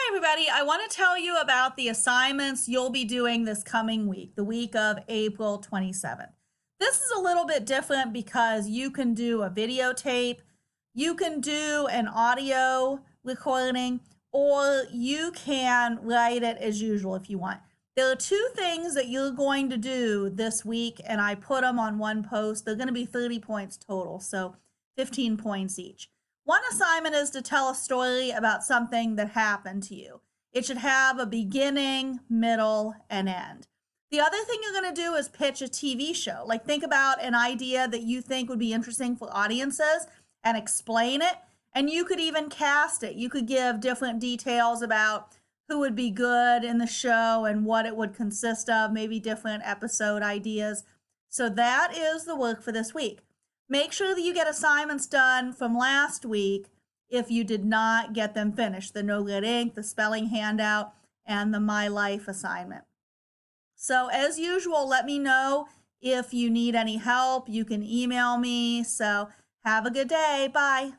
Everybody. I want to tell you about the assignments you'll be doing this coming week, the week of April 27th. This is a little bit different because you can do a videotape, you can do an audio recording, or you can write it as usual if you want. There are two things that you're going to do this week, and I put them on one post. They're going to be 30 points total, so 15 points each. One assignment is to tell a story about something that happened to you. It should have a beginning, middle, and end. The other thing you're going to do is pitch a TV show. Like, think about an idea that you think would be interesting for audiences and explain it. And you could even cast it. You could give different details about who would be good in the show and what it would consist of, maybe different episode ideas. So that is the work for this week. Make sure that you get assignments done from last week if you did not get them finished. The No Red Ink, the spelling handout, and the My Life assignment. So as usual, let me know if you need any help. You can email me. So have a good day. Bye.